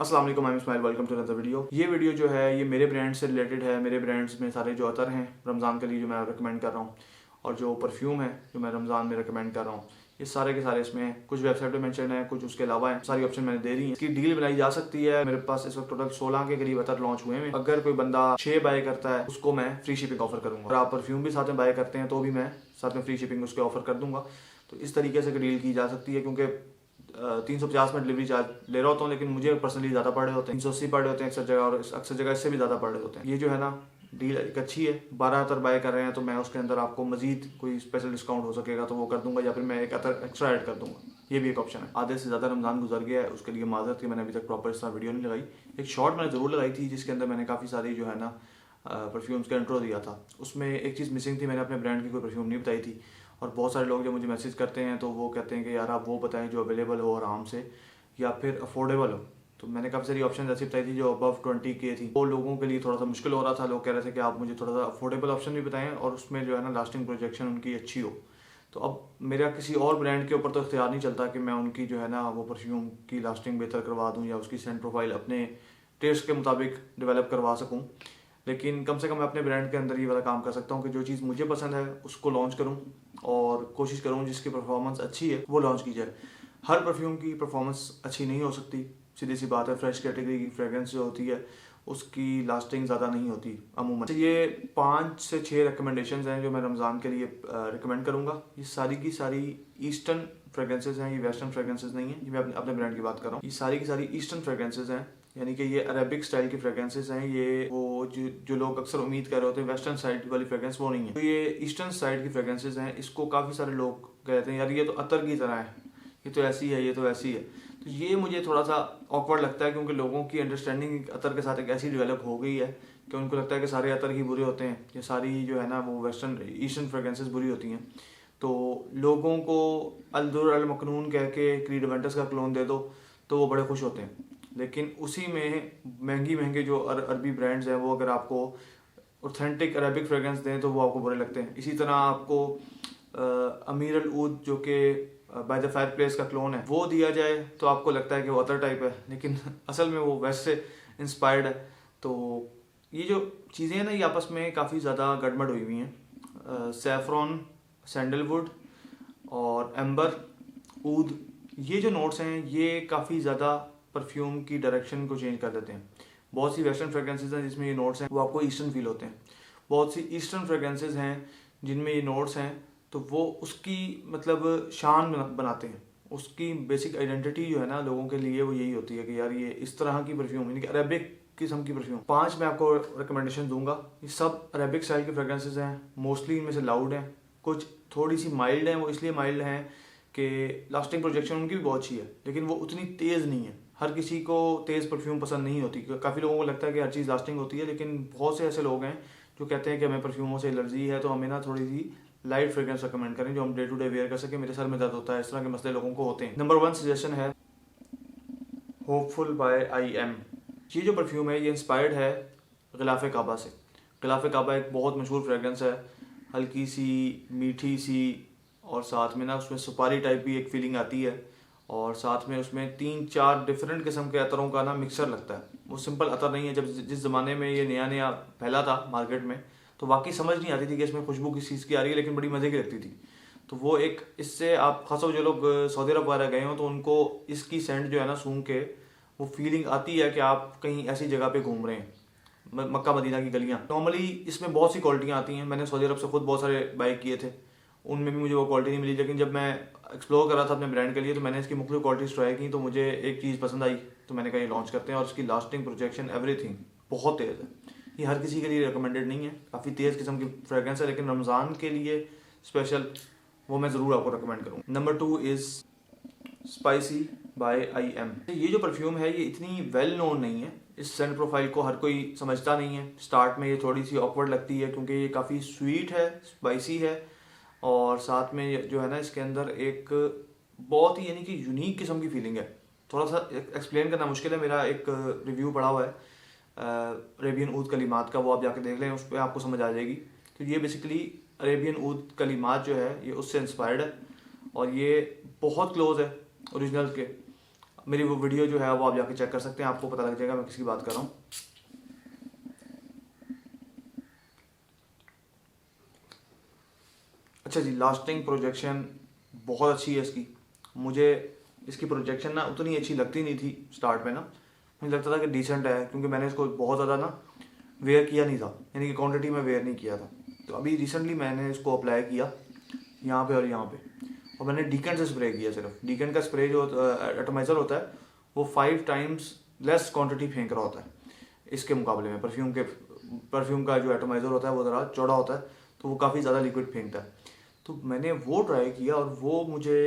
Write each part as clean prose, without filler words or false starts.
अस्सलाम वालेकुम, मैं Ismail, welcome to another video. ये वीडियो जो है ये मेरे ब्रांड से रिलेटेड है। मेरे ब्रांड्स में सारे जो अतर हैं रमज़ान के लिए जो मैं रिकमेंड कर रहा हूँ, और जो परफ्यूम है जो मैं रमज़ान में रिकमेंड कर रहा हूँ, ये सारे के सारे इसमें हैं। कुछ वेबसाइट पे मेंशन है, कुछ उसके अलावा है। सारी ऑप्शन मैंने दे दी है। इसकी डील बनाई जा सकती है। मेरे पास इस वक्त टोटल 16 के करीब अतर लॉन्च हुए हैं। अगर कोई बंदा 6 बाय करता है उसको मैं फ्री शिपिंग ऑफर करूँगा। अगर आप परफ्यूम भी साथ में बाय करते हैं तो भी मैं साथ में फ्री शिपिंग उसके ऑफर कर दूंगा। तो इस तरीके से डील की जा सकती है, क्योंकि 350 में डिलीवरी चार्ज ले रहा होता हूँ, लेकिन मुझे पर्सनली ज़्यादा पड़ रहे होते हैं। 380 पड़ रहे होते हैं अक्सर जगह, और अक्सर जगह इससे भी ज़्यादा पड़ रहे होते हैं। ये जो है ना डील एक अच्छी है। 12 अतर बाय कर रहे हैं तो मैं उसके अंदर आपको मजीद कोई स्पेशल डिस्काउंट हो सकेगा तो वो कर दूंगा, या फिर मैं एक अतर एक्स्ट्रा ऐड कर दूंगा। ये भी एक ऑप्शन है। आधे से ज़्यादा रमज़ान गुजर गया है, उसके लिए माजरत कि मैंने अभी तक प्रॉपर इस तरह वीडियो नहीं लगाई। एक शॉर्ट मैंने ज़रूर लगाई थी जिसके अंदर मैंने काफ़ी सारी जो है ना परफ्यूम्स का इंट्रो दिया था। उसमें एक चीज़ मिसिंग थी, मैंने अपने ब्रांड की कोई परफ्यूम नहीं बताई थी। और बहुत सारे लोग जब मुझे मैसेज करते हैं तो वो कहते हैं कि यार आप वो बताएं जो अवेलेबल हो आराम से या फिर अफोर्डेबल हो। तो मैंने काफ़ी सारी ऑप्शन ऐसी बताई थी जो अबव 20K थी। वो लोगों के लिए थोड़ा सा मुश्किल हो रहा था। लोग कह रहे थे कि आप मुझे थोड़ा सा अफोर्डेबल ऑप्शन भी बताएं और उसमें जो है ना लास्टिंग प्रोजेक्शन उनकी अच्छी हो। तो अब मेरा किसी और ब्रांड के ऊपर तो इख्तियार नहीं चलता कि मैं उनकी जो है ना वो परफ्यूम की लास्टिंग बेहतर करवा दूँ या उसकी सेंट प्रोफाइल अपने टेस्ट के मुताबिक डेवलप करवा सकूँ। लेकिन कम से कम मैं अपने ब्रांड के अंदर ये वाला काम कर सकता हूँ कि जो चीज़ मुझे पसंद है उसको लॉन्च करूँ, और कोशिश करूँ जिसकी परफॉर्मेंस अच्छी है वो लॉन्च की जाए। हर परफ्यूम की परफॉर्मेंस अच्छी नहीं हो सकती, सीधी सी बात है। फ्रेश कैटेगरी की फ्रेग्रेंस जो होती है उसकी लास्टिंग ज़्यादा नहीं होती अमूमन। तो ये 5 से 6 रिकमेंडेशंस हैं जो मैं रमज़ान के लिए रिकमेंड करूँगा। ये सारी की सारी ईस्टर्न फ्रेग्रेंसेज हैं, ये वेस्टर्न फ्रेग्रेंसेज नहीं है। ये मैं अपने ब्रांड की बात कर रहा हूँ। ये सारी की सारी ईस्टर्न फ्रेग्रेंसेज हैं, यानी कि ये अरेबिक स्टाइल की फ्रेग्रेंसेज हैं। ये वो जो लोग अक्सर उम्मीद कर रहे होते हैं वेस्टर्न साइड वाली फ्रेग्रेंस, वो नहीं है। तो ये ईस्टर्न साइड की फ्रेग्रेंसेज हैं। इसको काफ़ी सारे लोग कहते हैं यार ये तो अतर की तरह है, ये तो ऐसी है, ये तो ऐसी है। तो ये मुझे थोड़ा सा ऑकवर्ड लगता है, क्योंकि लोगों की अंडरस्टैंडिंग अतर के साथ एक ऐसी डेवलप हो गई है कि उनको लगता है कि सारे अतर ही बुरे होते हैं, ये सारी जो है ना वो वेस्टर्न ईस्टर्न फ्रेग्रेंसेज बुरी होती हैं। तो लोगों को अल-दुर अल-मकनून कह के क्रीड वेंटस का क्लोन दे दो तो वो बड़े खुश होते हैं। लेकिन उसी में महंगे जो अरबी ब्रांड्स हैं वो अगर आपको ऑथेंटिक अरेबिक फ्रेग्रेंस दें तो वो आपको बुरे लगते हैं। इसी तरह आपको अमीर अल ऊद जो कि बाय द फायर प्लेस का क्लोन है वो दिया जाए तो आपको लगता है कि वो अदर टाइप है, लेकिन असल में वो वेस्ट से इंस्पायर्ड है। तो ये जो चीज़ें हैं ना ये आपस में काफ़ी ज़्यादा गड़बड़ हुई हुई हैं। सैफरॉन, सैंडलवुड और एम्बर, ऊद, ये जो नोट्स हैं ये काफ़ी ज़्यादा परफ्यूम की डायरेक्शन को चेंज कर देते हैं। बहुत सी वेस्टर्न फ्रेग्रेंसेज हैं जिसमें ये नोट्स हैं वो आपको ईस्टर्न फील होते हैं। बहुत सी ईस्टर्न फ्रेग्रेंसेज हैं जिनमें ये नोट्स हैं तो वो उसकी मतलब शान बनाते हैं। उसकी बेसिक आइडेंटिटी जो है ना लोगों के लिए वो यही होती है कि यार ये इस तरह की परफ्यूम, यानी कि अरेबिक किस्म की परफ्यूम। 5 मैं आपको रिकमेंडेशन दूंगा। ये सब अरेबिक स्टाइल के फ्रेग्रेंसेज हैं। मोस्टली इनमें से लाउड हैं, कुछ थोड़ी सी माइल्ड हैं। वो इसलिए माइल्ड हैं कि लास्टिंग प्रोजेक्शन उनकी भी बहुत अच्छी है, लेकिन वो उतनी तेज़ नहीं है। हर किसी को तेज़ परफ्यूम पसंद नहीं होती। काफ़ी लोगों को लगता है कि हर चीज़ लास्टिंग होती है, लेकिन बहुत से ऐसे लोग हैं जो कहते हैं कि हमें परफ्यूमों से एलर्जी है तो हमें ना थोड़ी सी लाइट फ्रेग्रेंस रिकमेंड करें जो हम डे टू डे वेयर कर सकें। मेरे सर में दर्द होता है, इस तरह के मसले लोगों को होते हैं। नंबर 1 सजेशन है होपफुल बाय IM। ये जो परफ्यूम है ये इंस्पायर्ड है गिलाफ काबा से। गिलाफ काबा एक बहुत मशहूर फ्रेग्रेंस है, हल्की सी मीठी सी, और साथ में ना उसमें सुपारी टाइप भी एक फीलिंग आती है, और साथ में उसमें 3-4 डिफरेंट किस्म के अतरों का ना मिक्सचर लगता है। वो सिंपल अतर नहीं है। जब जिस ज़माने में ये नया नया फैला था मार्केट में तो वाकई समझ नहीं आती थी कि इसमें खुशबू किस चीज़ की आ रही है, लेकिन बड़ी मज़े की लगती थी। तो वो एक इससे आप खासो जो लोग सऊदी अरब वगैरह गए हो तो उनको इसकी सेंट जो है ना सूंघ के वो फीलिंग आती है कि आप कहीं ऐसी जगह पे घूम रहे हैं, मक्का मदीना की गलियाँ। नॉर्मली इसमें बहुत सी क्वालिटियाँ आती हैं। मैंने सऊदी अरब से खुद बहुत सारे बाई किए थे, उनमें भी मुझे वो क्वालिटी नहीं मिली। लेकिन जब मैं एक्सप्लोर कर रहा था अपने ब्रांड के लिए तो मैंने इसकी मुख्तलिफ क्वालिटीज़ ट्राई की, तो मुझे एक चीज़ पसंद आई तो मैंने कहा ये लॉन्च करते हैं। और इसकी लास्टिंग, प्रोजेक्शन, एवरीथिंग बहुत तेज़ है। ये हर किसी के लिए रिकमेंडेड नहीं है, काफ़ी तेज़ किस्म की फ्रेग्रेंस है, लेकिन रमज़ान के लिए स्पेशल वो मैं ज़रूर आपको रिकमेंड करूँ। Number 2 is spicy by IM। ये जो परफ्यूम है ये इतनी वेल नोन नहीं है। इस सेंट प्रोफाइल को हर कोई समझता नहीं है। स्टार्ट में ये थोड़ी सी ऑकवर्ड लगती है क्योंकि ये काफ़ी स्वीट है, स्पाइसी है, और साथ में जो है ना इसके अंदर एक बहुत ही यानी कि यूनिक किस्म की फीलिंग है। थोड़ा सा एक्सप्लेन करना मुश्किल है। मेरा एक रिव्यू पड़ा हुआ है अरेबियन ऊद कलिमात का, वो आप जाके देख लें, उस पर आपको समझ आ जाएगी। तो ये बेसिकली अरेबियन ऊद कलिमात जो है ये उससे इंस्पायर्ड है, और ये बहुत क्लोज है ओरिजिनल के। मेरी वो वीडियो जो है वो आप जाके चेक कर सकते हैं, आपको पता लग जाएगा मैं किसकी बात कर रहा हूँ। अच्छा जी, लास्टिंग प्रोजेक्शन बहुत अच्छी है इसकी। मुझे इसकी प्रोजेक्शन ना उतनी अच्छी लगती नहीं थी स्टार्ट में ना, मुझे लगता था कि डिसेंट है, क्योंकि मैंने इसको बहुत ज़्यादा ना वेयर किया नहीं था, यानी कि क्वांटिटी में वेयर नहीं किया था। तो अभी रिसेंटली मैंने इसको अप्लाई किया यहाँ पे और यहाँ पे, और मैंने डीकन से स्प्रे किया। सिर्फ डीकन का स्प्रे जो एटोमाइज़र होता है वो 5 टाइम्स लेस क्वांटिटी फेंक रहा होता है इसके मुकाबले में। परफ्यूम का जो एटोमाइज़र होता है वो ज़रा चौड़ा होता है, तो वो काफ़ी ज़्यादा लिक्विड फेंकता है। तो मैंने वो ट्राई किया और वो मुझे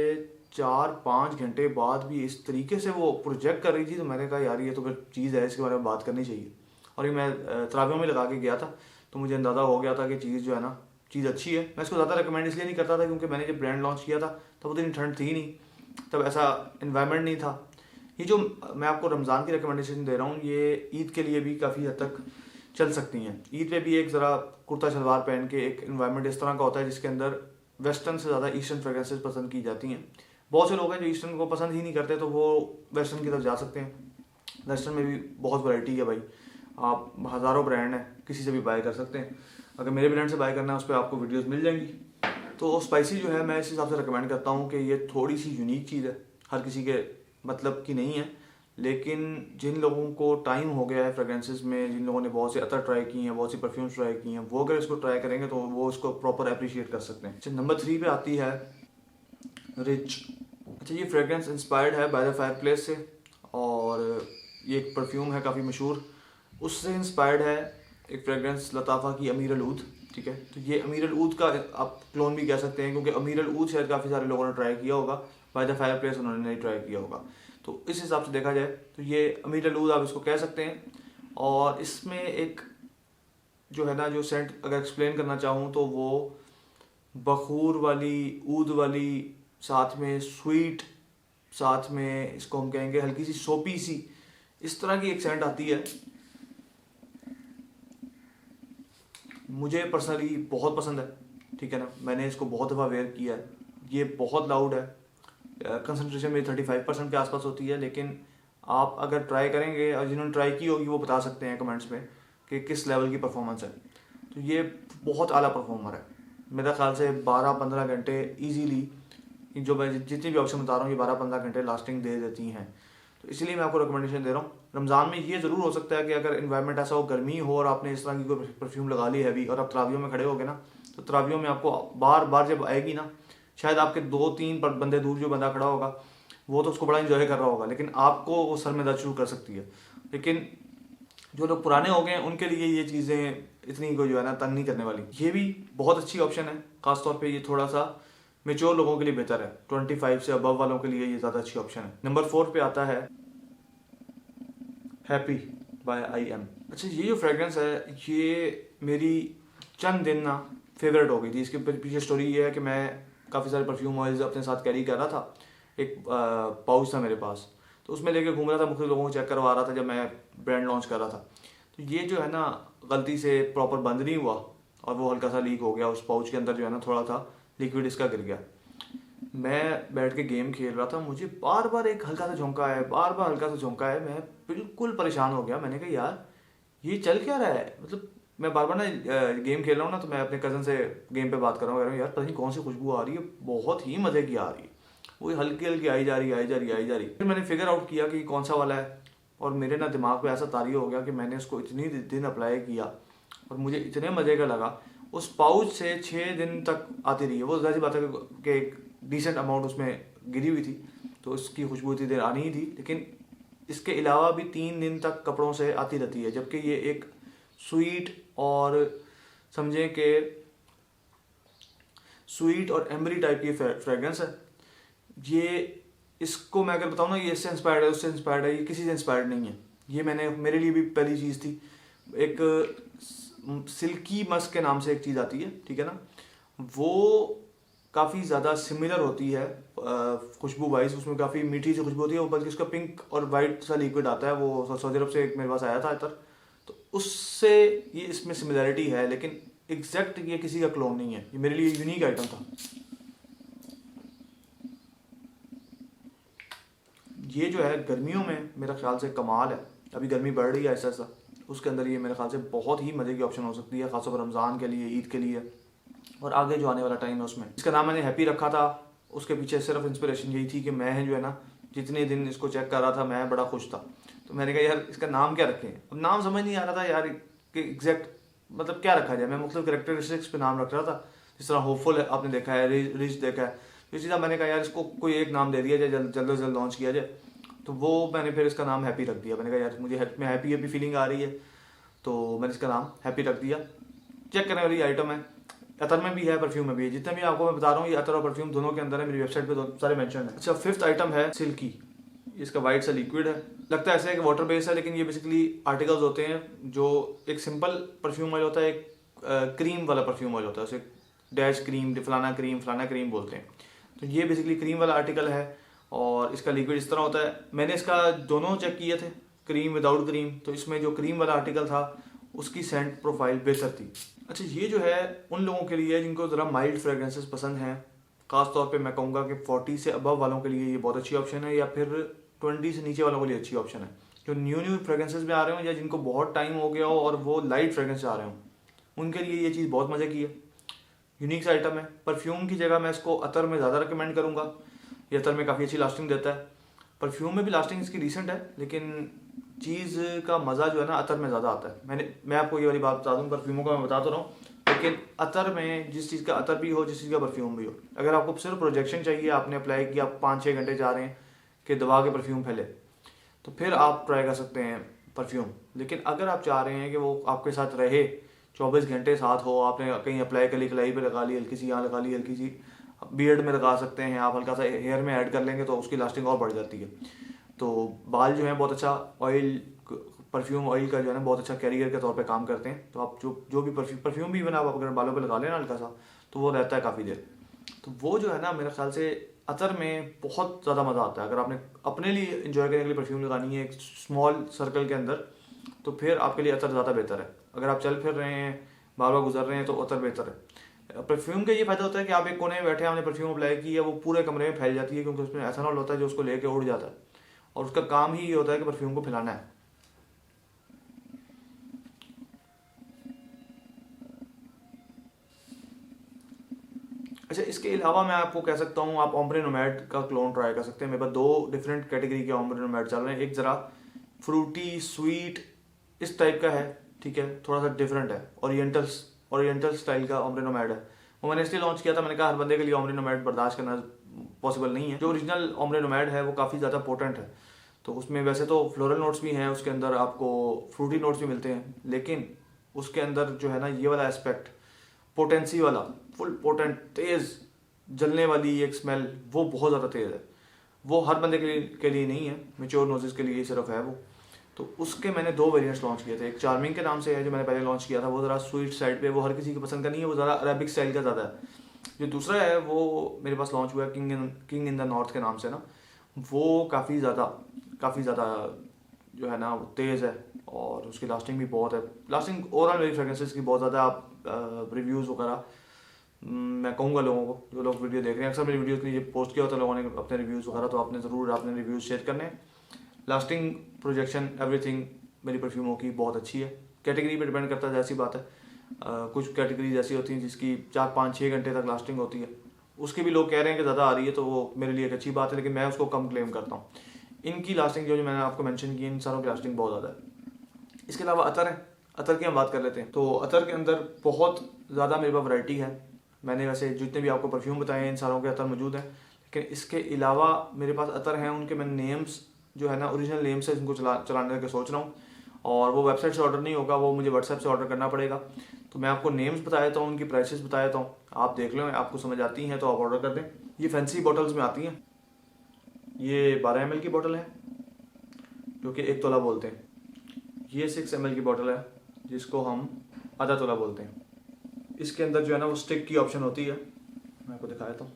4-5 घंटे बाद भी इस तरीके से वो प्रोजेक्ट कर रही थी। तो मैंने कहा यार ये तो फिर चीज़ है, इसके बारे में बात करनी चाहिए। और ये मैं तरावियों में लगा के गया था, तो मुझे अंदाज़ा हो गया था कि चीज़ जो है ना, चीज़ अच्छी है। मैं इसको ज़्यादा रिकमेंड इसलिए नहीं करता था क्योंकि मैंने जब ब्रांड लॉन्च किया था तब उतनी ठंड थी नहीं, तब ऐसा इन्वायरमेंट नहीं था। ये जो मैं आपको रमज़ान की रिकमेंडेशन दे रहा हूँ ये ईद के लिए भी काफ़ी हद तक चल सकती हैं। ईद पे भी एक ज़रा कुर्ता शलवार पहन के एक इन्वायरमेंट इस तरह का होता है जिसके अंदर वेस्टर्न से ज़्यादा ईस्टर्न फ्रेग्रेंसेस पसंद की जाती हैं। बहुत से लोग हैं जो ईस्टर्न को पसंद ही नहीं करते, तो वो वेस्टर्न की तरफ जा सकते हैं। वेस्टर्न में भी बहुत वैरायटी है भाई, आप हज़ारों ब्रांड हैं, किसी से भी बाय कर सकते हैं। अगर मेरे ब्रांड से बाय करना है उस पर आपको वीडियोस मिल जाएंगी। तो स्पाइसी जो है मैं इस हिसाब से रिकमेंड करता हूँ कि ये थोड़ी सी यूनिक चीज़ है, हर किसी के मतलब की नहीं है। लेकिन जिन लोगों को टाइम हो गया है फ्रेग्रेंसेस में, जिन लोगों ने बहुत से अतर ट्राई की हैं, बहुत सी परफ्यूम्स ट्राई की हैं, वो अगर इसको ट्राई करेंगे तो वो इसको प्रॉपर अप्रिशिएट कर सकते हैं। अच्छा, नंबर 3 पे आती है रिच। अच्छा, ये फ्रेग्रेंस इंस्पायर्ड है बाय द फायर प्लेस से, और ये एक परफ्यूम है काफ़ी मशहूर, उससे इंस्पायर्ड है एक फ्रेग्रेंस लताफ़ा की अमीर अल ऊद। ठीक है, तो ये अमीर अल ऊद का आप क्लोन भी कह सकते हैं, क्योंकि अमीर अल ऊद शायद काफ़ी सारे लोगों ने ट्राई किया होगा, बाय द फायर प्लेस उन्होंने नहीं ट्राई किया होगा। तो इस हिसाब से देखा जाए तो ये अमीर अल ऊद आप इसको कह सकते हैं। और इसमें एक जो है ना, जो सेंट अगर एक्सप्लेन करना चाहूँ तो वो बखूर वाली, ऊद वाली, साथ में स्वीट, साथ में इसको हम कहेंगे हल्की सी सोपी सी, इस तरह की एक सेंट आती है। मुझे पर्सनली बहुत पसंद है। ठीक है ना, मैंने इसको बहुत दफ़ा वेयर किया है। ये बहुत लाउड है, कंसंट्रेशन मेरी 35% के आसपास होती है, लेकिन आप अगर ट्राई करेंगे, और जिन्होंने ट्राई की होगी वो बता सकते हैं कमेंट्स में कि किस लेवल की परफॉर्मेंस है। तो ये बहुत आला परफॉर्मर है। मेरा ख्याल से 12-15 घंटे ईजीली, जो मैं जितनी भी ऑप्शन बता रहा हूँ ये 12-15 घंटे लास्टिंग दे देती हैं। तो इसलिए मैं आपको रिकमेंडेशन दे रहा हूँ। रमज़ान में ये ज़रूर हो सकता है कि अगर इन्वायरमेंट ऐसा हो, गर्मी हो, और आपने इस तरह की कोई परफ्यूम लगा ली हैवी, और आप तरावियों में खड़े हो गए ना, तो तरावियों में आपको बार बार जब आएगी ना, शायद आपके 2-3 बंदे दूर जो बंदा खड़ा होगा वो तो उसको बड़ा इंजॉय कर रहा होगा, लेकिन आपको वो सर में दर्द शुरू कर सकती है। लेकिन जो लोग पुराने हो गए हैं उनके लिए ये चीज़ें इतनी को जो है ना तंग नहीं करने वाली। ये भी बहुत अच्छी ऑप्शन है, खासतौर पे ये थोड़ा सा मेच्योर लोगों के लिए बेहतर है। 25 से अबव वालों के लिए ये ज़्यादा अच्छी ऑप्शन है। नंबर 4 पे आता है हैप्पी बाय IM। अच्छा, ये जो फ्रेग्रेंस है ये मेरी चंद दिन ना फेवरेट हो गई थी। इसके पीछे स्टोरी ये है कि मैं काफ़ी सारे परफ्यूम ऑयल्स अपने साथ कैरी कर रहा था। एक पाउच था मेरे पास, तो उसमें लेके घूम रहा था, मुख्तलिफ लोगों को चेक करवा रहा था जब मैं ब्रांड लॉन्च कर रहा था। तो ये जो है ना गलती से प्रॉपर बंद नहीं हुआ और वो हल्का सा लीक हो गया। उस पाउच के अंदर जो है ना थोड़ा था लिक्विड इसका गिर गया। मैं बैठ के गेम खेल रहा था, मुझे बार बार एक हल्का सा झोंका है, बार बार हल्का सा झोंका है। मैं बिल्कुल परेशान हो गया। मैंने कहा यार ये चल क्या रहा है, मतलब मैं बार बार ना गेम खेल रहा हूँ ना, तो मैं अपने कज़न से गेम पे बात कर रहा हूँ, कह रहा हूँ यार पता नहीं कौन सी खुशबू आ रही है, बहुत ही मज़े की आ रही है, वो हल्की हल्की आई जा रही आई जा रही आई जा रही। फिर मैंने फिगर आउट किया कि कौन सा वाला है, और मेरे ना दिमाग पे ऐसा तारी हो गया कि मैंने उसको इतनी दिन अप्लाई किया और मुझे इतने मज़े का लगा। उस पाउच से 6 दिन तक आती रही है वो। ज़ाहिर सी बात है कि एक डिसेंट अमाउंट उसमें गिरी हुई थी, तो उसकी खुशबू इतनी देर आनी ही थी, लेकिन इसके अलावा भी 3 दिन तक कपड़ों से आती रहती है। जबकि ये एक स्वीट और समझें कि स्वीट और एम्बरी टाइप की फ्रेग्रेंस है। ये इसको मैं अगर बताऊँ ना, ये इससे इंस्पायर्ड है, उससे इंस्पायर्ड है, ये किसी से इंस्पायर्ड नहीं है। ये मैंने मेरे लिए भी पहली चीज़ थी। एक सिल्की मस्क के नाम से एक चीज़ आती है, ठीक है ना, वो काफ़ी ज़्यादा सिमिलर होती है खुशबू वाइज। उसमें काफ़ी मीठी सी खुशबू होती है, वो बल्कि उसका पिंक और वाइट सा लिक्विड आता है, वो सऊदी अरब से एक मेरे पास आया था इधर, तो उससे ये इसमें सिमिलरिटी है, लेकिन एग्जैक्ट ये किसी का क्लोन नहीं है। ये मेरे लिए यूनिक आइटम था। ये जो है गर्मियों में मेरा ख्याल से कमाल है। अभी गर्मी बढ़ रही है ऐसा ऐसा, उसके अंदर ये मेरे ख्याल से बहुत ही मज़े की ऑप्शन हो सकती है, खासतौर पर रमज़ान के लिए, ईद के लिए और आगे जो आने वाला टाइम है उसमें। इसका नाम मैंने हैप्पी रखा था, उसके पीछे सिर्फ इंस्पिरेशन यही थी कि मैं जो है ना जितने दिन इसको चेक कर रहा था मैं बड़ा खुश था। तो मैंने कहा यार इसका नाम क्या रखें। अब नाम समझ नहीं आ रहा था यार कि एग्जैक्ट मतलब क्या रखा जाए। मैं मुख्तलिफ कैरेक्टरिस्टिक्स पे नाम रख रहा था, जिस तरह होपफुल है आपने देखा है, रिच देखा है। तो इसी तरह मैंने कहा यार इसको कोई एक नाम दे दिया जाए, जल्द से जल्द लॉन्च किया जाए। तो वो मैंने फिर इसका नाम हैप्पी रख दिया। मैंने कहा यार मुझे हैप्पी फीलिंग आ रही है, तो मैंने इसका नाम हैप्पी रख दिया। चेक करने वाली आइटम है, अतर में भी है, परफ्यूम में भी है। जितने भी आपको मैं बता रहा हूँ ये अतर और परफ्यूम दोनों के अंदर है, मेरी वेबसाइट पे सारे मेंशन है। अच्छा, 5th आइटम है सिल्की। इसका वाइट सा लिक्विड है, लगता है ऐसे है कि वाटर बेस्ड है, लेकिन ये बेसिकली आर्टिकल्स होते हैं जो एक सिंपल परफ्यूम ऑयल होता है, एक क्रीम वाला परफ्यूम ऑयल होता है, उसे डैश क्रीम, फलाना क्रीम बोलते हैं। तो ये बेसिकली क्रीम वाला आर्टिकल है और इसका लिक्विड इस तरह होता है। मैंने इसका दोनों चेक किए थे, क्रीम विदाउट क्रीम। तो इसमें जो क्रीम वाला आर्टिकल था उसकी सेंट प्रोफाइल बेहतर थी। अच्छा, ये जो है उन लोगों के लिए जिनको ज़रा माइल्ड फ्रेग्रेंसेस पसंद हैं, खास तौर पे मैं कहूँगा कि 40 से अबव वालों के लिए ये बहुत अच्छी ऑप्शन है, या फिर 20 से नीचे वालों के लिए अच्छी ऑप्शन है। जो न्यू फ्रेग्रेंसेस में आ रहे हो या जिनको बहुत टाइम हो गया हो और वो लाइट फ्रेग्रेंस आ रहे हो, उनके लिए ये चीज़ बहुत मज़े की है। यूनिक सा आइटम है। परफ्यूम की जगह मैं इसको अतर में ज़्यादा रिकमेंड करूँगा। ये अतर में काफ़ी अच्छी लास्टिंग देता है। परफ्यूम में भी लास्टिंग इसकी रिसेंट है, लेकिन चीज़ का मज़ा जो है ना अतर में ज़्यादा आता है। मैं आपको ये वाली बात बता दूँ, परफ्यूमों का मैं बता तो रहा हूँ, लेकिन अतर में जिस चीज़ का अतर भी हो, जिस चीज़ का परफ्यूम भी हो, अगर आपको सिर्फ प्रोजेक्शन चाहिए, आपने अप्लाई किया, 5-6 घंटे जा रहे हैं कि दवा के परफ्यूम फैले, तो फिर आप ट्राई कर सकते हैं परफ्यूम। लेकिन अगर आप चाह रहे हैं कि वो आपके साथ रहे, 24 घंटे साथ हो, आपने कहीं अप्लाई कर ली, कलाई पे लगा ली, हल्की सी यहाँ लगा ली, हल्की सी बियर्ड में लगा सकते हैं आप, हल्का सा हेयर में ऐड कर लेंगे तो उसकी लास्टिंग और बढ़ जाती है। तो बाल जो है बहुत अच्छा ऑयल, परफ्यूम ऑयल का जो है ना बहुत अच्छा कैरियर के तौर पे काम करते हैं। तो आप जो भी परफ्यूम भी इवन आप अगर बालों पे लगा लेना हल्का सा, तो वो रहता है काफ़ी देर। तो वो जो है ना मेरे ख्याल से अतर में बहुत ज़्यादा मज़ा आता है। अगर आपने अपने लिए इंजॉय करने के लिए परफ्यूम लगानी है एक स्मॉल सर्कल के अंदर, तो फिर आपके लिए अतर ज़्यादा बेहतर है। अगर आप चल फिर रहे हैं, बार बार गुजर रहे हैं, तो अतर बेहतर है। परफ्यूम का ये फायदा होता है कि आप एक कोने में बैठे हैं, आपने परफ्यूम अप्लाई की है, वो पूरे कमरे में फैल जाती है, क्योंकि उसमें एथेनॉल होता है जो उसको लेके उड़ जाता है, और उसका काम ही ये होता है कि परफ्यूम को फैलाना है। अच्छा, इसके अलावा मैं आपको कह सकता हूँ आप ओम्ब्रे नोमैड का क्लोन ट्राई कर सकते हैं। मेरे पास 2 डिफरेंट कैटेगरी के ओम्ब्रे नोमैड चल रहे हैं। एक ज़रा फ्रूटी स्वीट इस टाइप का है, ठीक है, थोड़ा सा डिफरेंट है, ओरिएंटल स्टाइल का ओम्ब्रे नोमैड है। वो मैंने इसलिए लॉन्च किया था, मैंने कहा हर बंदे के लिए ओम्ब्रे नोमैड बर्दाश्त करना पॉसिबल नहीं है। जो ओरिजिनल ओम्ब्रे नोमैड है वो काफ़ी ज़्यादा पोटेंट है। तो उसमें वैसे तो फ्लोरल नोट्स भी हैं, उसके अंदर आपको फ्रूटी नोट्स भी मिलते हैं, लेकिन उसके अंदर जो है ना ये वाला एस्पेक्ट, पोटेंसी वाला, फुल पोटेंट, तेज़ जलने वाली एक स्मेल, वो बहुत ज़्यादा तेज़ है। वो हर बंदे के लिए नहीं है, मेच्योर नोजेस के लिए सिर्फ है वो। तो उसके मैंने 2 वेरिएंट्स लॉन्च किए थे। एक चार्मिंग के नाम से है जो मैंने पहले लॉन्च किया था, वो ज़रा स्वीट साइड पे, वो हर किसी की पसंद का नहीं है, वो ज़रा अरेबिक स्टाइल का ज़्यादा है। जो दूसरा है वो मेरे पास लॉन्च हुआ है किंग इन द नॉर्थ के नाम से ना, वो काफ़ी ज़्यादा जो है ना वो तेज़ है और उसकी लास्टिंग भी बहुत है। लास्टिंग ओवरऑल मेरी फ्रेग्रेंसेस की बहुत ज़्यादा। आप रिव्यूज़ वगैरह मैं कहूँगा लोगों को, जो लोग वीडियो देख रहे हैं, अक्सर मेरी वीडियो के लिए पोस्ट किया होता है लोगों ने अपने रिव्यूज़ वगैरह, तो आपने ज़रूर अपने रिव्यूज़ शेयर करने। लास्टिंग, प्रोजेक्शन, एवरीथिंग मेरी परफ्यूमों की बहुत अच्छी है। कैटेगरी पे डिपेंड करता है, जैसी बात है। कुछ कैटेगरीज ऐसी होती हैं जिसकी 4-5-6 घंटे तक लास्टिंग होती है, उसके भी लोग कह रहे हैं कि ज़्यादा आ रही है, तो वो मेरे लिए एक अच्छी बात है, लेकिन मैं उसको कम क्लेम करता हूँ। इनकी लास्टिंग जो मैंने आपको मेंशन की, इन सारों की लास्टिंग बहुत ज़्यादा है। इसके अलावा अतर है, अतर की हम बात कर लेते हैं। तो अतर के अंदर बहुत ज़्यादा मेरे पास वैरायटी है। मैंने वैसे जितने भी आपको परफ्यूम बताए हैं इन सारों के अतर मौजूद हैं, लेकिन इसके अलावा मेरे पास अतर हैं, उनके मैं नेम्स जो है ना ओरिजिनल नेम्स है, जिनको चलाने का सोच रहा हूँ, और वो वेबसाइट से ऑर्डर नहीं होगा, वो मुझे व्हाट्सएप से ऑर्डर करना पड़ेगा। तो मैं आपको नेम्स बता देता हूँ, उनकी प्राइसेस बता देता हूँ, आप देख लो, आपको समझ आती हैं तो आप ऑर्डर कर दें। ये फैंसी बॉटल्स में आती हैं। ये 12 ml की बोतल है जो कि 1 तोला बोलते हैं। ये 6 ml की बोतल है जिसको हम आधा तोला बोलते हैं। इसके अंदर जो है ना वो स्टिक की ऑप्शन होती है, मैं आपको दिखा देता हूँ।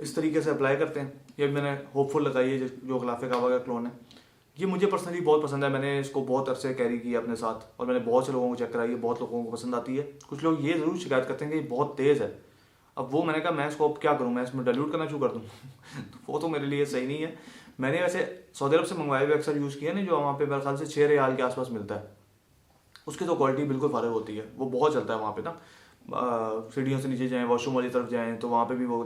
इस तरीके से अप्लाई करते हैं। ये मैंने होपफुल लगाई है जो खिलाफ काबा का क्लोन है। ये मुझे पर्सनली बहुत पसंद है, मैंने इसको बहुत अरसे कैरी किया अपने साथ और मैंने बहुत से लोगों को चेक कराई है, बहुत लोगों को पसंद आती है। कुछ लोग ये ज़रूर शिकायत करते हैं कि ये बहुत तेज़ है। अब वो मैंने कहा मैं इसको अब क्या करूँ, मैं इसमें डाइल्यूट करना शुरू कर दूँ तो वो तो मेरे लिए सही नहीं है। मैंने वैसे सऊदी अरब से मंगवाए हुए अक्सर यूज़ किया नहीं, जो वहाँ पे मेरे ख्याल से 6 रियाल के आसपास मिलता है। उसकी तो क्वालिटी बिल्कुल फ़र्क होती है, वो बहुत चलता है वहाँ पे ना। सीढ़ियों से नीचे जाएँ, वॉशरूम वाली तरफ जाएँ तो वहाँ पे भी वो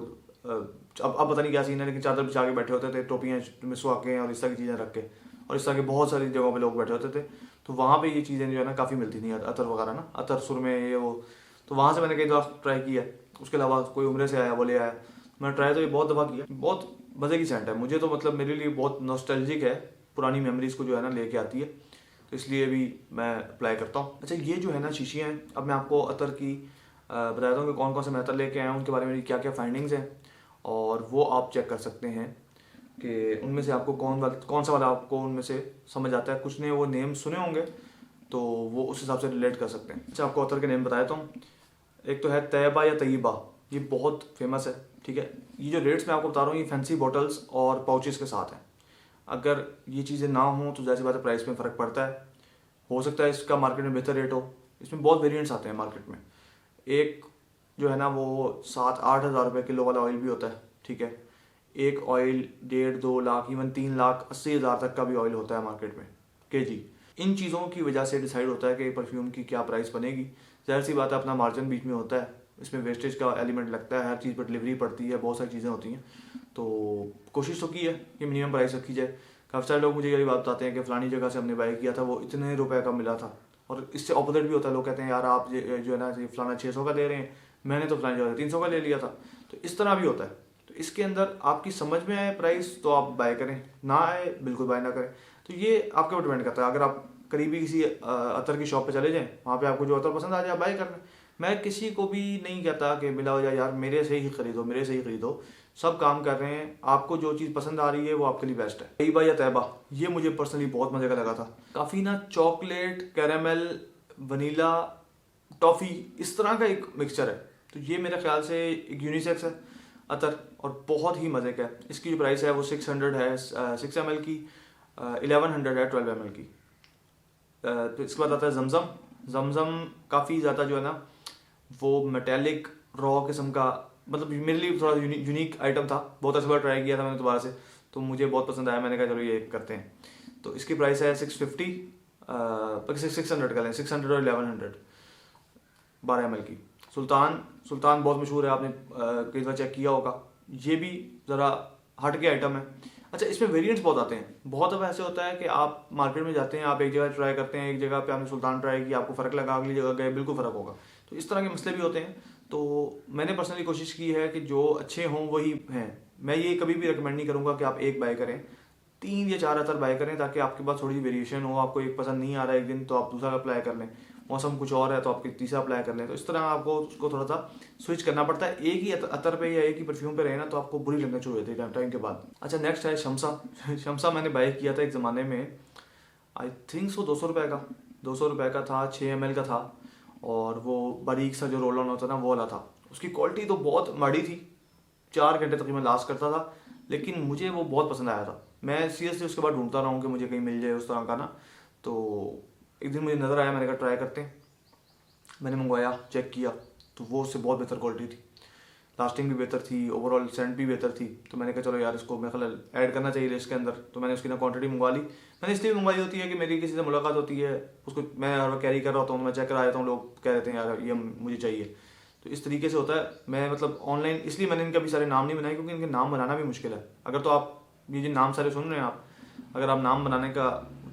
अब पता नहीं क्या सीन है, लेकिन चादर बिछा के बैठे होते थे, टोपियाँ मिसवाके और इस तरह की चीज़ें रख के, और इस तरह के बहुत सारी जगहों पे लोग बैठे होते थे। तो वहाँ पे ये चीज़ें जो है ना काफ़ी मिलती थी, अतर वगैरह ना, अतर सुरमे ये वो। तो वहाँ से मैंने कई दफ़ा ट्राई किया। उसके अलावा कोई उम्रे से आया, वो ले आया, मैंने ट्राई तो ये बहुत दफ़ा किया। बहुत मज़े की सेंट है, मुझे तो मतलब मेरे लिए बहुत नॉस्टैल्जिक है, पुरानी मेमोरीज़ को जो है ना लेके आती है, तो इसलिए भी मैं अप्लाई करता हूँ। अच्छा, ये जो है ना शीशियाँ हैं, अब मैं आपको अतर की बताता हूँ कि कौन कौन से मैं अतर लेके आया हूँ, उनके बारे में क्या क्या फाइंडिंग्स हैं, और वो आप चेक कर सकते हैं कि उनमें से आपको कौन सा वाला आपको उनमें से समझ आता है। कुछ ने वो नेम सुने होंगे तो वो उस हिसाब से रिलेट कर सकते हैं। अच्छा, आपको अतर के नेम बताता हूँ। एक तो है तैयबा या तय्यबा, ये बहुत फेमस है, ठीक है। ये जो रेट्स मैं आपको बता रहा हूँ, ये फैंसी बॉटल्स और पाउचेस के साथ हैं। अगर ये चीज़ें ना हों तो ज़ाहिर सी बात है प्राइस में फ़र्क पड़ता है। हो सकता है इसका मार्केट में बेहतर रेट हो। इसमें बहुत वेरिएंट्स आते हैं मार्केट में। एक जो है ना वो 7-8 हज़ार रुपये किलो वाला ऑयल भी होता है, ठीक है। एक ऑयल 1.5-2 लाख, इवन 3,80,000 तक का भी ऑयल होता है मार्केट में, केजी। इन चीज़ों की वजह से डिसाइड होता है कि परफ्यूम की क्या प्राइस बनेगी। ज़ाहिर सी बात है अपना मार्जिन बीच में होता है, इसमें वेस्टेज का एलिमेंट लगता है, हर चीज़ पर डिलीवरी पड़ती है, बहुत सारी चीज़ें होती हैं। तो कोशिश तो की है कि मिनिमम प्राइस रखी जाए। काफ़ी सारे लोग मुझे यही बात बताते हैं कि फ़लानी जगह से हमने बाई किया था, वो इतने रुपए का मिला था। और इससे ऑपोजिट भी होता है, लोग कहते हैं यार आप जो है ना फ़लाना 600 का दे रहे हैं, मैंने तो फ़लानी जगह 300 का ले लिया था। तो इस तरह भी होता है। तो इसके अंदर आपकी समझ में आए प्राइस तो आप बाय करें, ना आए बिल्कुल बाय ना करें। तो ये आपके ऊपर डिपेंड करता है। अगर आप करीबी किसी अतर की शॉप पे चले जाएं, वहाँ पे आपको जो अतर पसंद आ जाए आप बाय कर लें। मैं किसी को भी नहीं कहता कि मिला हो जाए यार मेरे से ही खरीदो, मेरे से ही खरीदो। सब काम कर रहे हैं, आपको जो चीज़ पसंद आ रही है वो आपके लिए बेस्ट है। तैयबा या तैयबा, ये मुझे पर्सनली बहुत मज़े का लगा था। काफ़ी ना चॉकलेट, कैरामल, वनीला, टॉफ़ी, इस तरह का एक मिक्सचर है। तो ये मेरे ख्याल से एक यूनिसेक्स है अतर, और बहुत ही मज़े का है। इसकी जो प्राइस है वो 600 है 6 ml की, 1100 है 12 ml की। तो इसके बाद आता है जमजम। जमजम काफ़ी ज़्यादा जो है ना वो मेटेलिक रॉ किस्म का, मतलब मेरे लिए थोड़ा यूनिक आइटम था। बहुत अच्छी बार ट्राई किया था मैंने दोबारा से, तो मुझे बहुत पसंद आया। मैंने कहा चलो ये करते हैं। तो इसकी प्राइस है 650, 600 का लें, 600 और 1100, 12 ml की। सुल्तान बहुत मशहूर है, आपने कई बार चेक किया होगा। ये भी ज़रा हट के आइटम है। अच्छा, इसमें वेरिएंट्स बहुत आते हैं। बहुत अब ऐसे होता है कि आप मार्केट में जाते हैं, आप एक जगह ट्राई करते हैं, एक जगह पे आपने सुल्तान ट्राई किया, आपको फ़र्क लगा, अगली जगह गए बिल्कुल फ़र्क होगा। तो इस तरह के मसले भी होते हैं। तो मैंने पर्सनली कोशिश की है कि जो अच्छे हों वही हैं। मैं ये कभी भी रिकमेंड नहीं करूँगा कि आप एक बाय करें, 3 या 4 अतर बाय करें, ताकि आपके पास थोड़ी वेरिएशन हो। आपको एक पसंद नहीं आ रहा है एक दिन तो आप दूसरा अप्लाई कर लें, मौसम कुछ और है तो आप तीसरा अप्लाई कर लें। तो इस तरह आपको उसको थोड़ा सा स्विच करना पड़ता है। एक ही अतर पे या एक ही परफ्यूम पे रहे ना तो आपको बुरी लगना शुरू हो जाती है टाइम के बाद। अच्छा, नेक्स्ट है शमसा। शमसा मैंने बाय किया था एक ज़माने में, आई थिंक सो 200 रुपये का, 200 रुपये का था, 6 ml का था, और वो बारीक सा जो रोल ऑन होता ना वो वाला था। उसकी क्वालिटी तो बहुत माड़ी थी, 4 घंटे तकरीबन लास्ट करता था, लेकिन मुझे वो बहुत पसंद आया था। मैं सीरियसली उसके बाद ढूंढता रहा हूँ कि मुझे कहीं मिल जाए उस तरह का ना। तो एक दिन मुझे नज़र आया, मैंने कहा ट्राई करते हैं। मैंने मंगवाया, चेक किया, तो वो उससे बहुत बेहतर क्वालिटी थी, लास्टिंग भी बेहतर थी, ओवरऑल सेंट भी बेहतर थी। तो मैंने कहा चलो यार इसको मेरे ख्याल ऐड करना चाहिए लिस्ट के अंदर। तो मैंने उसकी ना क्वांटिटी मंगवा ली। मैंने इसलिए मंगवाई होती है कि मेरी किसी से मुलाकात होती है, उसको मैं हर वक्त कैरी कर रहा होता हूँ, मैं चेक करा देता हूँ, लोग कह देते हैं यार ये मुझे चाहिए। तो इस तरीके से होता है। मैं मतलब ऑनलाइन इसलिए मैंने इनका भी सारे नाम नहीं बनाए, क्योंकि इनके नाम बनाना भी मुश्किल है। अगर तो आप ये जो नाम सारे सुन रहे हैं आप, अगर आप नाम बनाने का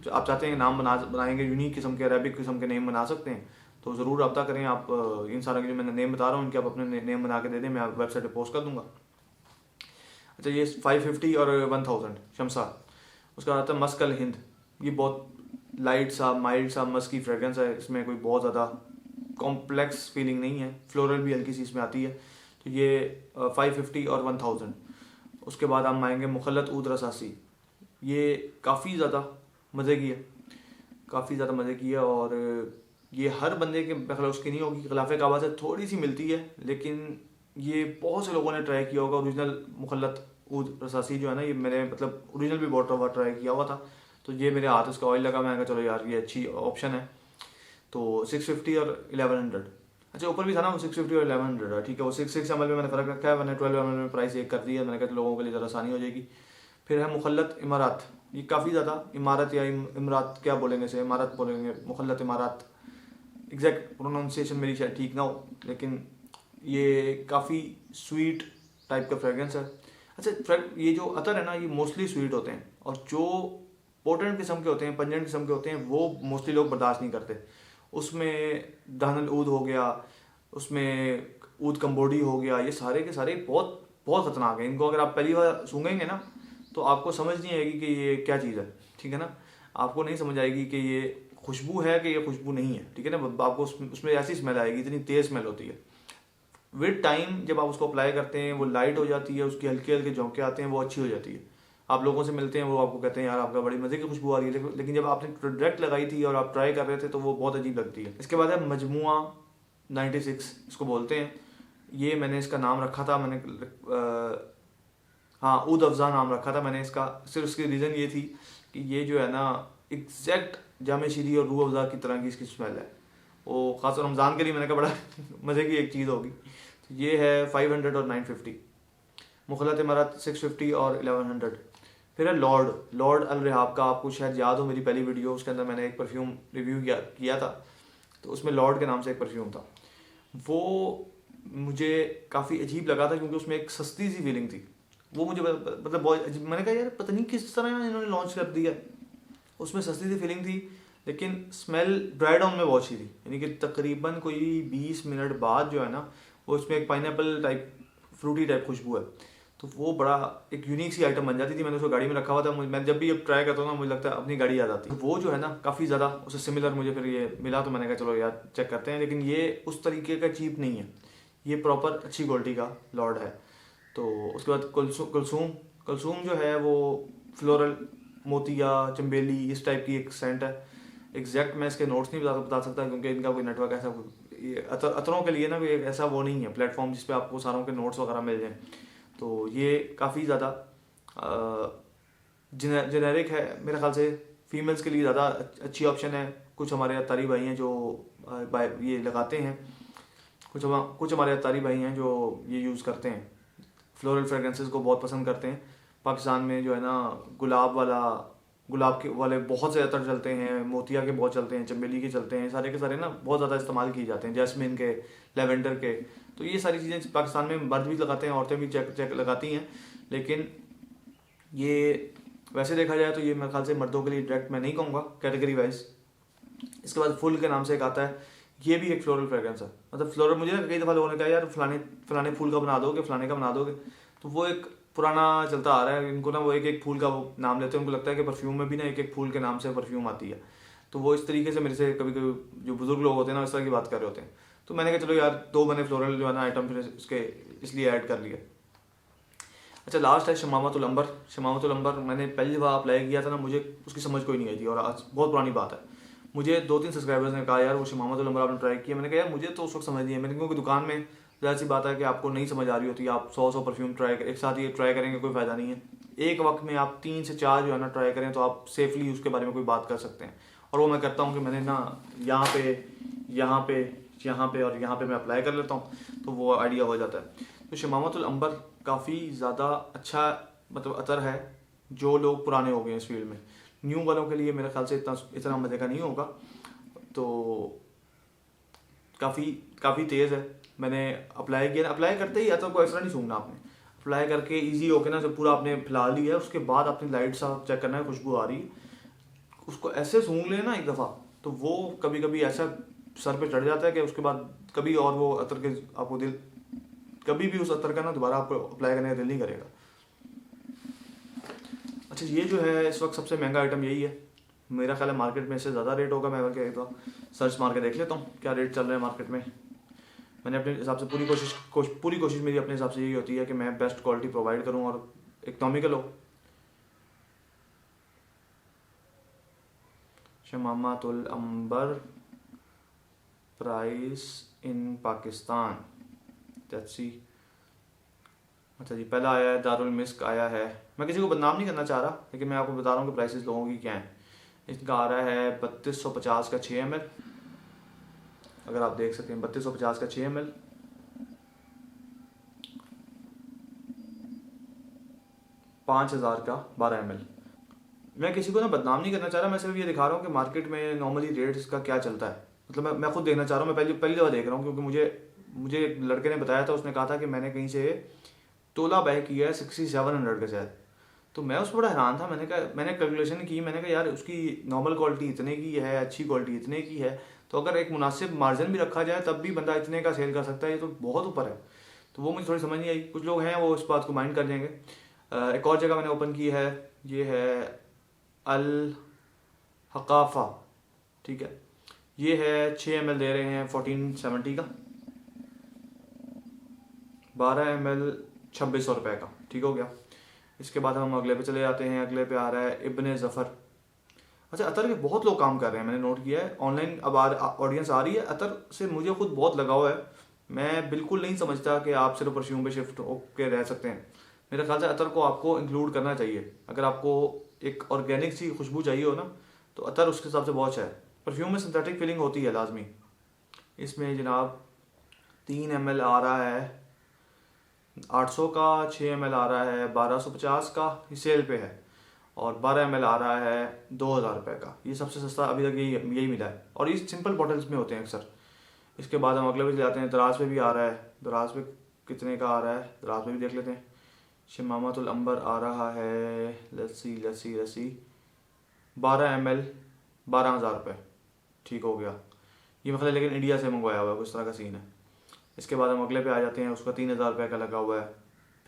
आप चाहते हैं नाम बनाएंगे, यूनिक किस्म के अरेबिक किस्म के नेम बना सकते हैं, तो ज़रूर रब्ता करें आप। इन सारे के जो मैंने नेम बता रहा हूँ इनके आप अपने नेम बना के दे दें, मैं वेबसाइट पे पोस्ट कर दूंगा। अच्छा, ये 550 और 1000 शमसा। उसका आता है मस्क अल हिंद। ये बहुत लाइट सा, माइल्ड सा मस्क की फ्रेगरेंस है। इसमें कोई बहुत ज़्यादा कॉम्प्लेक्स फीलिंग नहीं है, फ्लोरल भी हल्की सी इसमें आती है। तो ये 550 और 1000। उसके बाद हम आएंगे मुखल्लत ऊद रसासी। ये काफ़ी ज़्यादा मज़े की है, काफ़ी ज़्यादा मज़े की है, और ये हर बंदे के मतलब उसकी नहीं होगी। खिलाफ काबा से थोड़ी सी मिलती है, लेकिन ये बहुत से लोगों ने ट्राई किया होगा। ओरिजिनल मुखल्लत ऊद रसासी जो है ना, ये मैंने मतलब ओरिजिनल भी बहुत दफ़ा ट्राई किया हुआ था। तो ये मेरे हाथ इसका ऑयल लगा, मैंने कहा चलो यार ये अच्छी ऑप्शन है। तो 650 और 1100, अच्छा ऊपर भी था ना वो 650 और 1100 है, ठीक है। वो 6 ml में मैंने फ़र्क रखा है, मैंने 12 ml में प्राइस एक कर दी है। मैंने कहा लोगों के लिए ज़रा आसानी हो जाएगी। फिर है मुखल्लत इमारत, ये काफ़ी ज़्यादा इमारत या इमरात क्या बोलेंगे इसे, इमारत बोलेंगे, मुखल्लत इमारत, एग्जैक्ट प्रोनाउंसिएशन मेरी शायद ठीक ना हो, लेकिन ये काफ़ी स्वीट टाइप का फ्रेगरेंस है। अच्छा ये जो अतर है ना, ये मोस्टली स्वीट होते हैं, और जो पोटेंट किस्म के होते हैं, पंजेंट किस्म के होते हैं, वो मोस्टली लोग बर्दाश्त नहीं करते। उसमें दहनल ऊद हो गया, उसमें ऊद कम्बोडी हो गया, ये सारे के सारे बहुत बहुत खतरनाक है। इनको अगर आप पहली बार सूंघेंगे ना तो आपको समझ नहीं आएगी कि ये क्या चीज़ है, ठीक है ना। आपको नहीं समझ आएगी कि ये खुशबू है कि ये खुशबू नहीं है, ठीक है ना। आपको उसमें ऐसी स्मेल आएगी, इतनी तेज़ स्मेल होती है। विद टाइम जब आप उसको अप्लाई करते हैं वो लाइट हो जाती है, उसकी हल्के हल्के झोंके आते हैं, वो अच्छी हो जाती है। आप लोगों से मिलते हैं, वो आपको कहते हैं यार आपका बड़ी मज़े की खुशबू आ रही है, लेकिन जब आपने डायरेक्ट लगाई थी और आप ट्राई कर रहे थे तो वो बहुत अजीब लगती है। इसके बाद है मजमुआ 96, इसको बोलते हैं। ये मैंने इसका नाम रखा था, हाँ ऊद अफ़ज़ा नाम रखा था मैंने इसका। सिर्फ उसकी रीज़न ये थी कि ये जो है ना एग्जैक्ट जामे शीरी और रूह अफ़ज़ा की तरह की इसकी स्मेल है। वो ख़ास रमज़ान के लिए मैंने कहा बड़ा मज़े की एक चीज़ होगी। तो ये है 500 और 950, मुखलत इमारत 650 और 1100। फिर है लॉर्ड अल रिहाब का, आपको शायद याद हो मेरी पहली वीडियो, उसके अंदर मैंने एक परफ्यूम रिव्यू किया था। तो उसमें लॉर्ड के नाम से एक परफ्यूम था। वो मुझे काफ़ी अजीब लगा था क्योंकि उसमें एक सस्ती सी फीलिंग थी। वो मुझे मतलब बहुत अजीब, मैंने कहा यार पता नहीं किस तरह इन्होंने लॉन्च कर दिया। उसमें सस्ती सी फीलिंग थी, लेकिन स्मेल ड्राई डाउन में बहुत अच्छी थी। यानी कि तकरीबन कोई 20 मिनट बाद जो है ना, वो उसमें एक पाइनएप्पल टाइप फ्रूटी टाइप खुशबू है। तो वो बड़ा एक यूनिक सी आइटम बन जाती थी। मैंने उसको गाड़ी में रखा हुआ था, मैं जब भी अब ट्राई करता हूँ ना मुझे लगता है अपनी गाड़ी याद आती है। वो जो है ना काफ़ी ज़्यादा उससे सिमिलर मुझे फिर ये मिला, तो मैंने कहा चलो यार चेक करते हैं। लेकिन ये उस तरीके का चीप नहीं है, ये प्रॉपर अच्छी क्वालिटी का लॉर्ड है। तो उसके बाद कलसूम जो है वो फ्लोरल, मोतिया, चम्बेली, इस टाइप की एक सेंट है। एग्जैक्ट मैं इसके नोट्स नहीं बता सकता क्योंकि इनका कोई नेटवर्क ऐसा ये अतरों के लिए ना कोई ऐसा वो नहीं है प्लेटफॉर्म जिस पे आपको सारों के नोट्स वगैरह मिल जाएं। तो ये काफ़ी ज़्यादा जेनेरिक है मेरे ख्याल से, फीमेल्स के लिए ज़्यादा अच्छी ऑप्शन है। कुछ हमारे अतारी भाई हैं जो ये लगाते हैं, कुछ हमारे अतारी भाई हैं जो ये यूज़ करते हैं, फ्लोरल फ्रेगरेंसेस को बहुत पसंद करते हैं। पाकिस्तान में जो है ना गुलाब के वाले बहुत से अतर चलते हैं, मोतिया के बहुत चलते हैं, चमेली के चलते हैं, सारे के सारे ना बहुत ज़्यादा इस्तेमाल किए जाते हैं, जैस्मिन के, लेवेंडर के। तो ये सारी चीज़ें पाकिस्तान में मर्द भी लगाते हैं, औरतें भी चेक लगाती हैं। लेकिन ये वैसे देखा जाए तो ये मेरे ख्याल से मर्दों के लिए डायरेक्ट मैं नहीं कहूँगा कैटेगरी वाइज। इसके बाद फुल के नाम से एक आता है, ये भी एक फ्लोरल फ्रेगरेंस है। मतलब फ्लोरल, मुझे ना कई दफ़ा लोगों ने कहा यार फलाने फूल का बना दोगे, फलाने का बना दोगे। तो वो एक पुराना चलता आ रहा है, इनको ना वो एक एक फूल का वो नाम लेते हैं। उनको लगता है कि परफ्यूम में भी ना एक एक फूल के नाम से परफ्यूम आती है। तो वो इस तरीके से मेरे से कभी कभी जो बुजुर्ग लोग होते हैं ना इस तरह की बात कर रहे होते हैं। तो मैंने कहा चलो यार दो मैंने फ्लोरल जो है ना आइटम फिर इसके इसलिए ऐड कर लिया। अच्छा लास्ट है शमामतुल अंबर। मैंने पहली बार अप्लाई किया था ना, मुझे उसकी समझ कोई नहीं आई थी, और आज बहुत पुरानी बात है। मुझे 2-3 सब्सक्राइबर्स ने कहा यार वो शमामतुल अंबर आपने ट्राई किया। मैंने कहा यार मुझे तो उस वक्त समझ नहीं है। मैंने क्योंकि दुकान में ज़्यादा सी बात है कि आपको नहीं समझ आ रही होती, आप 100 परफ्यूम एक साथ ये ट्राई करेंगे कोई फ़ायदा नहीं है। एक वक्त में आप 3 से 4 जो है ना ट्राई करें तो आप सेफली उसके बारे में कोई बात कर सकते हैं। और वो मैं करता हूँ कि मैंने ना यहाँ पे और यहाँ पे मैं अप्लाई कर लेता हूँ, तो वो आइडिया हो जाता है। तो शमामतुल अंबर काफ़ी ज़्यादा अच्छा मतलब अतर है जो लोग पुराने हो गए हैं इस फील्ड में। न्यू वालों के लिए मेरे ख्याल से इतना मज़े का नहीं होगा। तो काफ़ी तेज़ है। मैंने अप्लाई किया, अप्लाई करते ही अतर को ऐसा नहीं सूंघना आपने। अप्लाई करके इजी होके ना जब पूरा आपने फैला लिया है, उसके बाद अपनी लाइट सा चेक करना है, खुशबू आ रही है, उसको ऐसे सूंघ लेना एक दफ़ा, तो वो कभी कभी ऐसा सर पे चढ़ जाता है कि उसके बाद कभी और वो अतर के आपको दिल कभी भी उस अतर का ना दोबारा आपको अप्लाई करने का दिल नहीं करेगा। अच्छा ये जो है इस वक्त सबसे महंगा आइटम यही है मेरा ख्याल है। मार्केट में इससे ज़्यादा रेट होगा, मैं क्या कहता हूँ सर्च मार के देख लेता हूँ क्या रेट चल रहे हैं मार्केट में। मैंने अपने हिसाब से पूरी कोशिश मेरी अपने हिसाब से यही होती है कि मैं बेस्ट क्वालिटी प्रोवाइड करूँ और इकनॉमिकल हो। Shamamatul Amber price in Pakistan, let's see अच्छा जी, पहला आया है दारुल मिस्क आया है। मैं किसी को बदनाम नहीं करना चाह रहा, लेकिन मैं आपको बता रहा हूँ कि प्राइसेस लोगों की क्या है। इसका आ रहा है 3250 का 6 ml। अगर आप देख सकते हैं 3250 का 6 ml, 5000 का 12 ml। मैं किसी को ना बदनाम नहीं करना चाह रहा, मैं सिर्फ ये दिखा रहा हूँ कि मार्केट में नॉर्मली रेट इसका क्या चलता है। मतलब मैं खुद देखना चाह रहा हूँ, मैं पहली दफ़ा देख रहा हूँ, क्योंकि मुझे एक लड़के ने बताया था, उसने कहा था कि मैंने कहीं से तोला बाय किया है 6700 का शायद। तो मैं उस पर बड़ा हैरान था। मैंने कैलकुलेशन की, मैंने कहा यार उसकी नॉर्मल क्वालिटी इतने की है, अच्छी क्वालिटी इतने की है, तो अगर एक मुनासिब मार्जिन भी रखा जाए तब भी बंदा इतने का सेल कर सकता है, ये तो बहुत ऊपर है। तो वो मुझे थोड़ी समझ नहीं आई। कुछ लोग हैं वो इस बात को माइंड कर लेंगे। एक और जगह मैंने ओपन की है, ये है अल हकाफ़ा, ठीक है। ये है 6 ml दे रहे हैं 1470 का, 12 ml 2600 रुपये का, ठीक हो गया। इसके बाद हम अगले पे चले जाते हैं। अगले पे आ रहा है इब्ने ज़फ़र। अच्छा, अतर के बहुत लोग काम कर रहे हैं, मैंने नोट किया है ऑनलाइन। अब ऑडियंस आ रही है अतर से, मुझे खुद बहुत लगाव है। मैं बिल्कुल नहीं समझता कि आप सिर्फ परफ्यूम पे शिफ्ट होकर रह सकते हैं। मेरे ख्याल से अतर को आपको इंक्लूड करना चाहिए। अगर आपको एक ऑर्गेनिक सी खुशबू चाहिए हो ना, तो अतर उसके हिसाब से बहुत अच्छा है। परफ्यूम में सिंथेटिक फीलिंग होती है लाजमी। इसमें जनाब 3 ml आ रहा है 800 का, 6 ml आ रहा है 1250 का, ये सेल पे है, और 12 ml आ रहा है 2000 रुपये का। ये सबसे सस्ता अभी तक यही मिला है, और ये सिंपल बॉटल्स में होते हैं अक्सर। इसके बाद हम अगले पे जाते हैं। दराज पे भी आ रहा है। दराज पे कितने का आ रहा है, दराज पे भी देख लेते हैं। शमामतुल अंबर आ रहा है, लस्सी लस्सी लस्सी 12 ml 12,000 रुपये, ठीक हो गया। ये मतलब लेकिन इंडिया से मंगवाया हुआ है, कुछ तरह का सीन है। इसके बाद हम अगले पे आ जाते हैं। उसका 3000 रुपये का लगा हुआ है,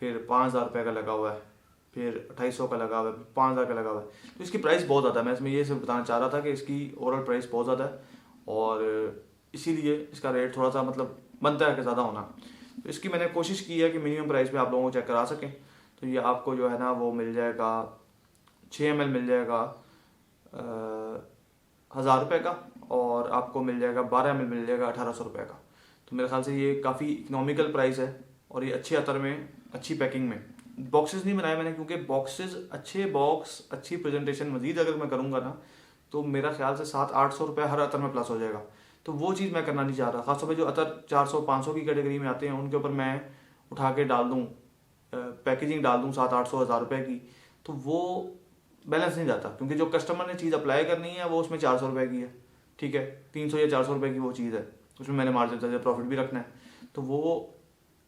फिर 5000 रुपये का लगा हुआ है, फिर 2800 का लगा हुआ है, 5000 का लगा हुआ है। तो इसकी प्राइस बहुत ज़्यादा है। मैं इसमें ये सिर्फ बताना चाह रहा था कि इसकी ओवरऑल प्राइस बहुत ज़्यादा है, और इसीलिए इसका रेट थोड़ा सा मतलब बनता है कि ज़्यादा होना। तो इसकी मैंने कोशिश की है कि मिनिमम प्राइस पे आप लोगों को चेक करा सकें। तो ये आपको जो है ना वो मिल जाएगा 6 ml मिल जाएगा 1000 रुपये का, और आपको मिल जाएगा 12 ml मिल जाएगा 1800 रुपये का। तो मेरे ख्याल से ये काफ़ी इकोनॉमिकल प्राइस है, और ये अच्छे अतर में, अच्छी पैकिंग में। बॉक्सेस नहीं बनाए मैंने, क्योंकि बॉक्सेस अच्छे बॉक्स, अच्छी प्रेजेंटेशन मजीद अगर मैं करूँगा ना, तो मेरा ख्याल से 700-800 रुपये हर अतर में प्लस हो जाएगा। तो वो चीज़ मैं करना नहीं चाह रहा। खासतौर पे जो अतर 400-500 की कैटेगरी में आते हैं, उनके ऊपर मैं उठा के डाल दूँ, पैकेजिंग डाल दूँ 700-800 रुपये की, तो वो बैलेंस नहीं जाता। क्योंकि जो कस्टमर ने चीज़ अप्लाई करनी है वो उसमें 400 रुपये की है, ठीक है, 300 या 400 रुपये की वो चीज़ है, उसमें मैंने मार्जिन चाहिए, प्रॉफिट भी रखना है। तो वो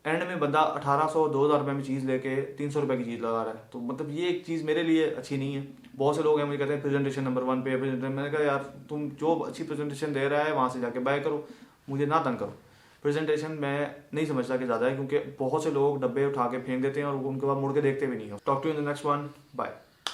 एंड में बंदा 1800-2000 रुपये में चीज़ लेके 300 रुपये की चीज़ लगा रहा है। तो मतलब ये एक चीज़ मेरे लिए अच्छी नहीं है। बहुत से लोग हैं मुझे कहते हैं प्रेजेंटेशन नंबर 1 पे प्रेजेंटेशन। मैंने कहा यार तुम जो अच्छी प्रेजेंटेशन दे रहा है वहाँ से जाके बाय करो, मुझे ना तंग करो। प्रेजेंटेशन मैं नहीं समझता कि ज़्यादा है, क्योंकि बहुत से लोग डब्बे उठा के फेंक देते हैं और उनके बाद मुड़ के देखते भी नहीं हो। Talk to in the next one, bye.